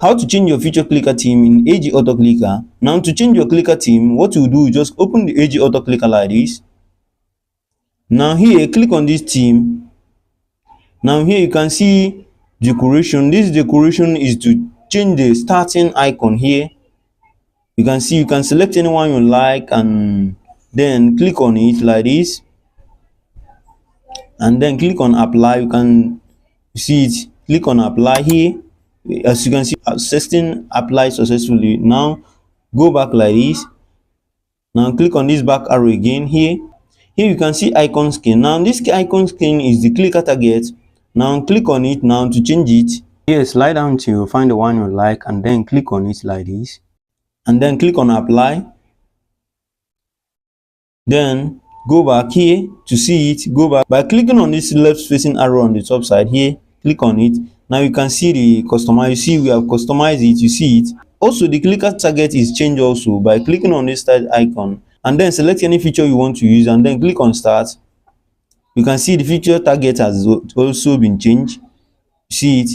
How to change your feature clicker theme in AG Auto Clicker. Now to change your clicker theme, what you do is just open the AG Auto Clicker like this. Now here, click on this theme. Now here you can see decoration. This decoration is to change the starting icon here. You can see you can select anyone you like and then click on it like this, and then click on apply. You can see it, click on apply here. As you can see, setting applied successfully. Now go back like this. Now click on this back arrow again here. Here you can see icon skin. Now this icon skin is the clicker target. Now click on it now to change it. Here, slide down till you find the one you like and then click on it like this, and then click on apply. Then go back here to see it. Go back by clicking on this left facing arrow on the top side here. Click on it. Now you can see the customize. You see we have customized it. You see it. Also, the clicker target is changed also by clicking on this start icon and then select any feature you want to use and then click on start. You can see the feature target has also been changed. You see it.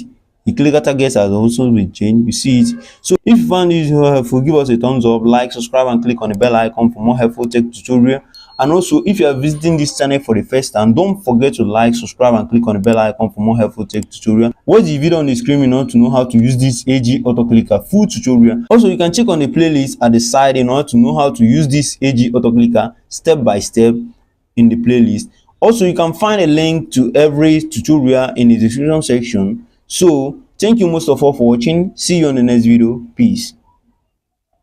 The clicker target has also been changed. You see it. So if you found this helpful, give us a thumbs up, like, subscribe, and click on the bell icon for more helpful tech tutorial. And also, if you are visiting this channel for the first time, don't forget to like, subscribe, and click on the bell icon for more helpful tech tutorial. Watch the video on the screen in order to know how to use this AG Auto Clicker full tutorial. Also, you can check on the playlist at the side in order to know how to use this AG Auto Clicker step by step in the playlist. Also, you can find a link to every tutorial in the description section. So thank you most of all for watching. See you on the next video. Peace.